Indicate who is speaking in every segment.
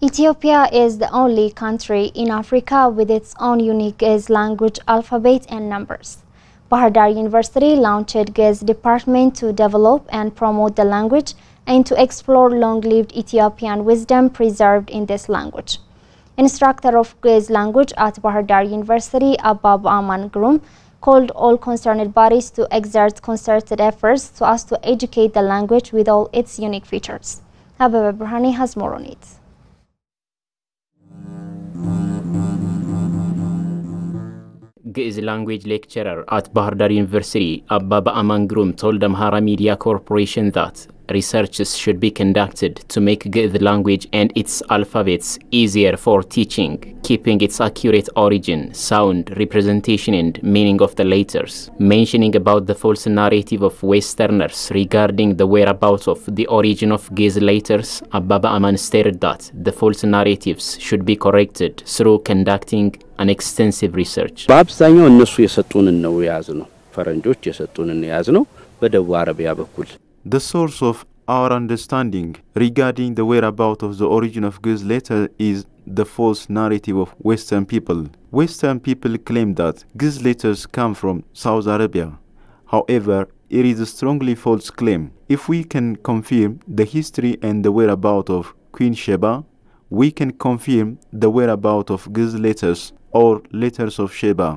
Speaker 1: Ethiopia is the only country in Africa with its own unique Ge'ez language alphabet and numbers. Bahar Dar University launched Ge'ez department to develop and promote the language and to explore long-lived Ethiopian wisdom preserved in this language. Instructor of Ge'ez language at Bahar Dar University, Abba Ba'aman Groom, called all concerned bodies to exert concerted efforts so as to educate the language with all its unique features. Ababa Burhani has more on it.
Speaker 2: Ge'ez language lecturer at Bahar Dar University, Abba Ba'aman Groom, told Amhara Media Corporation that researches should be conducted to make Ge'ez language and its alphabets easier for teaching, keeping its accurate origin, sound, representation and meaning of the letters. Mentioning about the false narrative of Westerners regarding the whereabouts of the origin of Ge'ez letters, Abba Ba'aman stated that the false narratives should be corrected through conducting an extensive research.
Speaker 3: በአብዛኛው እነሱ የሰጡንን ነው ያዝነው ፈረንጆች የሰጡንን ያዝነው በደቡብ አረቢያ በኩል
Speaker 4: The source of our understanding regarding the whereabouts of the origin of Ge'ez letter is the false narrative of Western people. Western people claim that Ge'ez letters come from Saudi Arabia. However, it is a strongly false claim. If we can confirm the history and the whereabouts of Queen Sheba, we can confirm the whereabouts of Ge'ez letters or letters of Sheba.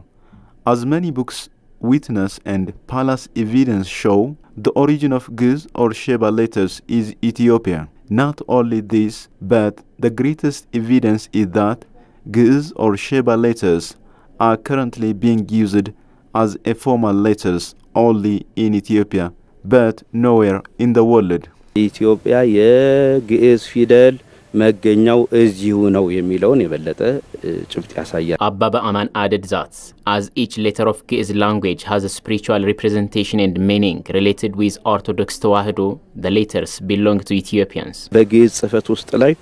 Speaker 4: As many books, witness and palace evidence show, the origin of Ge'ez or Sheba letters is Ethiopia. Not only this, but the greatest evidence is that Ge'ez or Sheba letters are currently being used as a formal letters only in Ethiopia, but nowhere in the world.
Speaker 3: Ethiopia የግዕዝ ፊደል መገኛው እዚሁ ነው የሚለውን የበለጠ ጭብጥ ያሳያል.
Speaker 2: Abba Ba'aman added that as each letter of Ge'ez language has a spiritual representation and meaning related with Orthodox Tewahedo, the letters belong to Ethiopians.
Speaker 3: በግዕዝ ጽሕፈት ውስጥ ላይ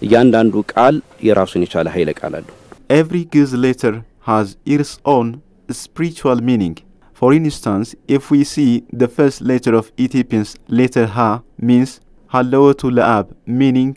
Speaker 3: እያንዳንዱ ቃል የራሱን የቻለ ኃይለ ቃል አለው.
Speaker 4: Every Ge'ez letter has its own spiritual meaning. For instance, if we see the first letter of Ethiopians, letter Ha, means Halawatu La'ab, meaning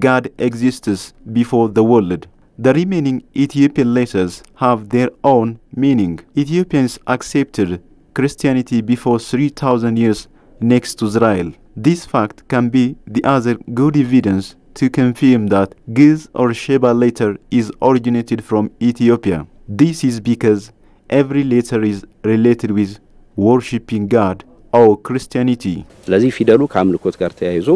Speaker 4: God exists before the world. The remaining Ethiopian letters have their own meaning. Ethiopians accepted Christianity before 3,000 years next to Israel. This fact can be the other good evidence to confirm that Ge'ez or Sheba letter is originated from Ethiopia. This is because every letter is related with worshipping God or Christianity.
Speaker 3: ስለዚህ ፊደሉ ከአምልኮት ጋር ተያይዞ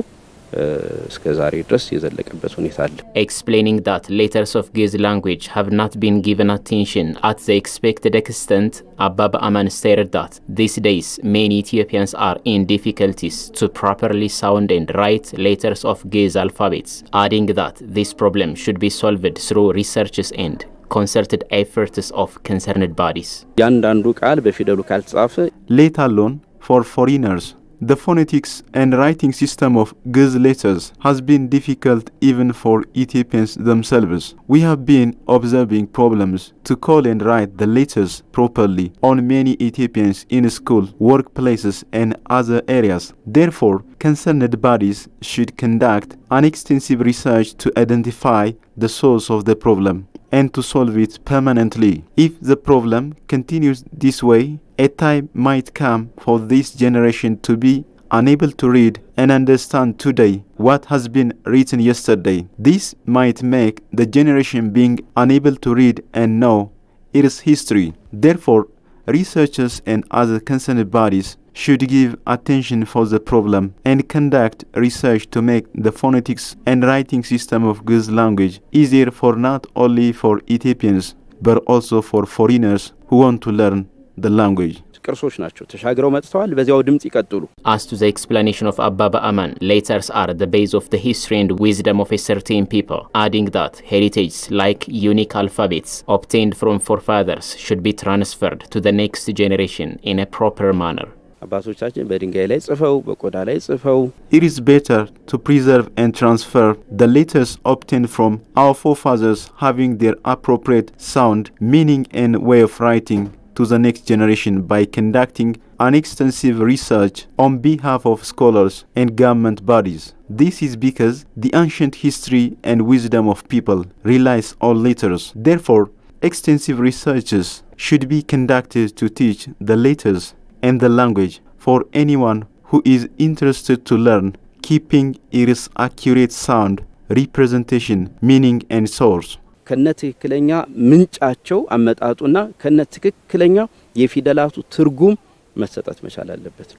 Speaker 3: እስከዛሬ ድረስ የዘለቀበት ሁኔታ አለ.
Speaker 2: Explaining that letters of Ge'ez language have not been given attention at the expected extent, Abba Ba'aman stated that these days many Ethiopians are in difficulties to properly sound and write letters of Ge'ez alphabets, adding that this problem should be solved through researches and concerted efforts of concerned bodies.
Speaker 3: ያንዳንዱ ቃል በፊደሉ ካልተጻፈ
Speaker 4: Let alone for foreigners. The phonetics and writing system of Ge'ez letters has been difficult even for Ethiopians themselves. We have been observing problems to call and write the letters properly on many Ethiopians in school, workplaces and other areas. Therefore, concerned bodies should conduct an extensive research to identify the source of the problem and to solve it permanently. If the problem continues this way, a time might come for this generation to be unable to read and understand today what has been written yesterday. This might make the generation being unable to read and know its history. Therefore, researchers and other concerned bodies should give attention for the problem and conduct research to make the phonetics and writing system of Ge'ez language easier for not only for Ethiopians but also for foreigners who want to learn the language.
Speaker 3: ቅርሶች ናቸው ተሻግረው መጥተዋል በዚያው ድምጽ ይቀጥሉ.
Speaker 2: As to the explanation of Abba Ba'aman, letters are the base of the history and wisdom of a certain people, adding that heritage like unique alphabets obtained from forefathers should be transferred to the next generation in a proper manner.
Speaker 3: አባቶቻችን በድንጋይ ላይ ጽፈው በቆዳ ላይ ጽፈው
Speaker 4: It is better to preserve and transfer the letters obtained from our forefathers having their appropriate sound, meaning and way of writing to the next generation by conducting an extensive research on behalf of scholars and government bodies. This is because the ancient history and wisdom of people relies on letters. Therefore, extensive researches should be conducted to teach the letters and the language for anyone who is interested to learn, keeping its accurate sound, representation, meaning and source.
Speaker 3: ከነትክክለኛ ምንጫቸው አመጣጡና ከነትክክለኛ የፊደላቱ ትርጉም መሰጠት መቻል አለበት።